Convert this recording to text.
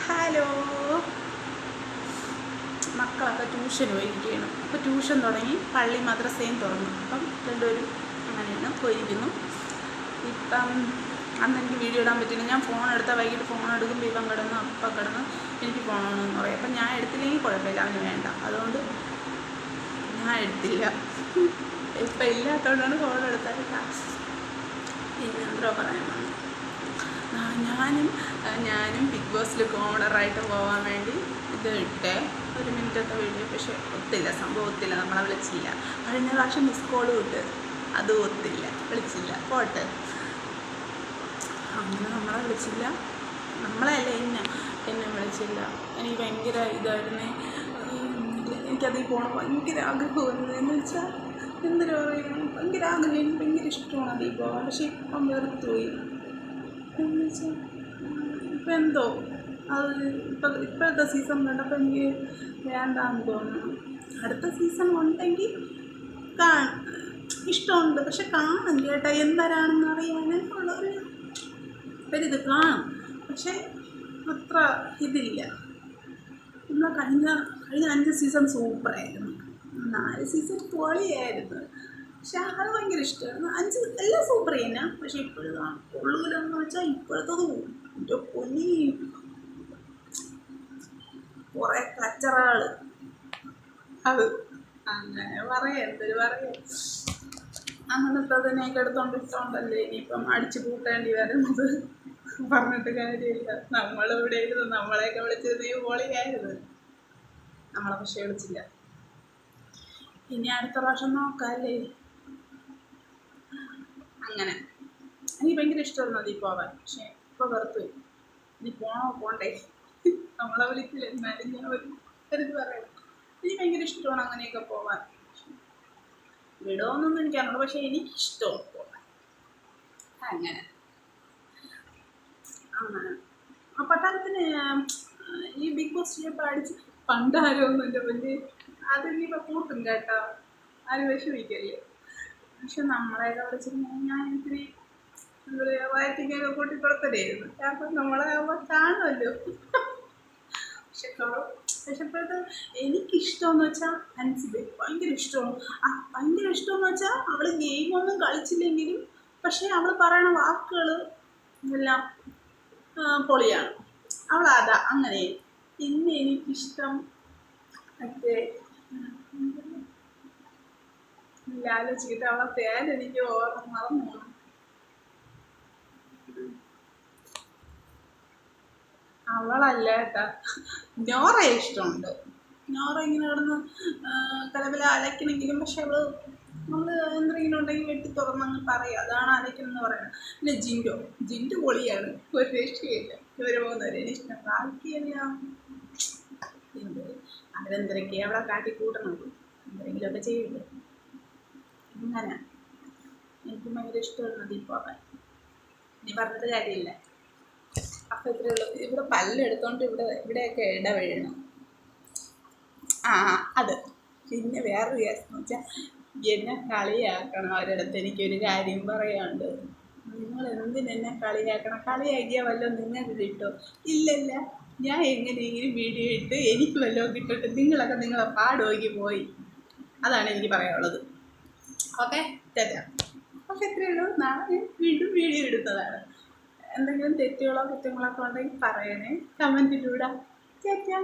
Hello, മക്കളൊക്കെ ട്യൂഷന് പോയിരിക്കുകയാണ്. അപ്പോൾ ട്യൂഷൻ തുടങ്ങി, പള്ളി മദ്രസയും തുറന്നു. അപ്പം രണ്ടുപേരും അങ്ങനെയാണ് പോയിരിക്കുന്നു. ഇപ്പം അന്ന് എനിക്ക് വീഡിയോ ഇടാൻ പറ്റില്ല. ഞാൻ ഫോൺ എടുത്താൽ വൈകിട്ട് ഫോൺ എടുക്കുമ്പോൾ ഇവൻ കിടന്ന് അപ്പം കിടന്ന് എനിക്ക് പോകണമെന്ന് പറയും. അപ്പം ഞാൻ എടുത്തില്ലെങ്കിൽ കുഴപ്പമില്ല, അവന് വേണ്ട. അതുകൊണ്ട് ഞാൻ എടുത്തില്ല. ഇപ്പം ഇല്ലാത്തതുകൊണ്ടാണ് ഫോൺ എടുത്താൽ. പിന്നെ എന്തോ പറയാൻ വന്നു. ഞാനും ബിഗ് ബോസിൽ കോമണറായിട്ട് പോകാൻ വേണ്ടി ഇത് ഇട്ടേ 1 മിനിറ്റത്തെ വീഡിയോ. പക്ഷേ ഒത്തില്ല, സംഭവം ഒത്തില്ല. നമ്മളെ വിളിച്ചില്ല. കഴിഞ്ഞ പ്രാവശ്യം മിസ് കോൾ ഇട്ട്, അതും ഒത്തില്ല, വിളിച്ചില്ല. പോട്ടെ, അങ്ങനെ നമ്മളെ വിളിച്ചില്ല. നമ്മളല്ല, എന്നെ വിളിച്ചില്ല. എനിക്ക് ഭയങ്കര ഇതായിരുന്നേ. എനിക്കതിൽ പോകണം ഭയങ്കര ആഗ്രഹമായിരുന്നു. എന്ന് വെച്ചാൽ എന്തിനു പറയും, ഭയങ്കര ആഗ്രഹം. എനിക്ക് ഭയങ്കര ഇഷ്ടമാണ് അതിൽ പോകാൻ. പക്ഷേ ഇപ്പം വെറുത്തുപോയി. എന്ന് വെച്ചാൽ ഇപ്പം എന്തോ അത് ഇപ്പോഴത്തെ സീസൺ കണ്ടപ്പോൾ എനിക്ക് വേണ്ടാന്ന് തോന്നുന്നു. അടുത്ത സീസൺ ഉണ്ടെങ്കിൽ ഇഷ്ടമുണ്ട്. പക്ഷെ കാണും കേട്ടോ, എന്തരാണെന്ന് അറിയാനുള്ളൊരു ഒരിത് കാണും. പക്ഷേ അത്ര ഇതില്ല. നമ്മൾ കഴിഞ്ഞ 5 സീസൺ സൂപ്പറായിരുന്നു. 4 സീസൺ പൊളിയായിരുന്നു. പക്ഷെ അത് ഭയങ്കര ഇഷ്ടമായിരുന്നു. 5 എല്ലാം സൂപ്പർ തന്നെ. പക്ഷെ ഇപ്പോഴത്തെ കൊള്ളൂലെന്ന് വെച്ചാൽ ഇപ്പോഴത്തത് എൻ്റെ പൊന്നി കുറേ കച്ചറകൾ. അത് അങ്ങനെ പറയാം, എന്തൊരു പറയാം. അങ്ങനത്തതിനെയൊക്കെ എടുത്തോണ്ടിട്ടോണ്ടല്ലേ ഇനിയിപ്പം അടിച്ചു കൂട്ടേണ്ടി വരുന്നത്. പറഞ്ഞിട്ട് കാര്യമില്ല. നമ്മളിവിടെ ഇരുന്ന് നമ്മളെയൊക്കെ വിളിച്ചിരുന്ന ഈ പൊളിയായിരുന്നു. നമ്മളെ പക്ഷേ വിളിച്ചില്ല. ഇനി അടുത്ത പ്രാവശ്യം നോക്കാമല്ലേ. അങ്ങനെ എനിക്ക് ഭയങ്കര ഇഷ്ടമായിരുന്നു അതിൽ പോകാൻ. പക്ഷേ ഇപ്പോൾ വെറുത്തു. ഇനി പോണ്ടേ, നമ്മളെ വിളിക്കില്ല. എന്നാലും ഞാൻ ഒരു പറയണം. എനിക്ക് ഭയങ്കര ഇഷ്ടമാണ് അങ്ങനെയൊക്കെ പോകാൻ. വിടുമോന്നൊന്നും എനിക്കറിയില്ല, പക്ഷേ എനിക്കിഷ്ടമാണ് പോകാൻ. അങ്ങനെ ആ പട്ടാളത്തിന് ഈ ബിഗ് ബോസ് ചെയ്യുമ്പോൾ അടിച്ച് പണ്ടാരൊന്നും എൻ്റെ വലിയ അതിനിപ്പോൾ കൂട്ടും കേട്ടോ, ആരും വിഷമിക്കല്ലേ. പക്ഷെ നമ്മളെയൊക്കെ വിളിച്ചിരുന്നെങ്കിൽ ഞാൻ ഇത്തിരി എന്താ പറയുക, വയറ്റിക്കൊക്കെ കൂട്ടിക്കൊടുത്തരായിരുന്നു. കാരണം നമ്മളെ ആകുമ്പോൾ കാണുമല്ലോ. പക്ഷെ ഇപ്പോഴത്തെ എനിക്കിഷ്ടമെന്ന് വെച്ചാൽ അൻസിബെ ഭയങ്കര ഇഷ്ടമാണ്. ഭയങ്കര ഇഷ്ടമെന്ന് വെച്ചാൽ അവൾ ഗെയിമൊന്നും കളിച്ചില്ലെങ്കിലും പക്ഷേ അവൾ പറയണ വാക്കുകൾ എല്ലാം പൊളിയാണ്. അവളതാ അങ്ങനെ. പിന്നെ എനിക്കിഷ്ടം മറ്റേ ആലോചിച്ചിട്ട് അവളെ പേരെനിക്ക് ഓർമ്മ മറന്നു പോകണം. അവളല്ല കേട്ടാ, നോറയെ ഇഷ്ടമുണ്ട്. നോറ ഇങ്ങനെ കിടന്ന് കലബല അലക്കണമെങ്കിലും പക്ഷെ അവള് നമ്മൾ എന്തെങ്കിലും ഉണ്ടെങ്കിൽ വെട്ടി തുറന്നങ്ങ് പറയും, അതാണ് അലക്കണമെന്ന് പറയുന്നത്. പിന്നെ ജിൻഡു പൊളിയാണ്, ഒരു രക്ഷയില്ല. ഇവർ പോകുന്നവരെ ഇഷ്ടം. ബാക്കിയെല്ലാം എന്ത് അവരെന്തൊക്കെയാണ് അവിടെ കാട്ടിക്കൂട്ടണത്, എന്തെങ്കിലുമൊക്കെ ചെയ്യുള്ളൂ. അങ്ങനെ എനിക്ക് ഭയങ്കര ഇഷ്ടമാണ് ഈ പോകാൻ. ഇനി പറഞ്ഞിട്ട് കാര്യമില്ല. അപ്പം ഇത്രയേ ഉള്ളൂ. ഇവിടെ പല്ലെടുത്തോണ്ട് ഇവിടെയൊക്കെ ഇട വീഴണം. അത് പിന്നെ വേറൊരു കേസ് എന്ന് വെച്ചാൽ എന്നെ കളിയാക്കണം. അവരിടത്ത് എനിക്കൊരു കാര്യം പറയാനുണ്ട്. നിങ്ങൾ എന്തിനെന്നെ കളിയാക്കണം? കളിയാക്കിയാൽ വല്ലതും നിങ്ങൾക്ക് കിട്ടുമോ? ഇല്ലല്ല. ഞാൻ എങ്ങനെയെങ്കിലും വീഡിയോ ഇട്ട് എനിക്ക് വല്ലതും കിട്ടിട്ട് നിങ്ങളൊക്കെ നിങ്ങളെ പാടുപോയി പോയി. അതാണ് എനിക്ക് പറയാനുള്ളത്. ഓക്കെ, തരാം. പക്ഷെ ഇത്രയേ ഉള്ളൂ. നാളെ വീണ്ടും വീഡിയോ എടുത്തതാണ്. എന്തെങ്കിലും തെറ്റുകളോ കുറ്റങ്ങളൊക്കെ ഉണ്ടെങ്കിൽ പറയണേ, കമൻറ്റിലൂടെ. ചേച്ചാ.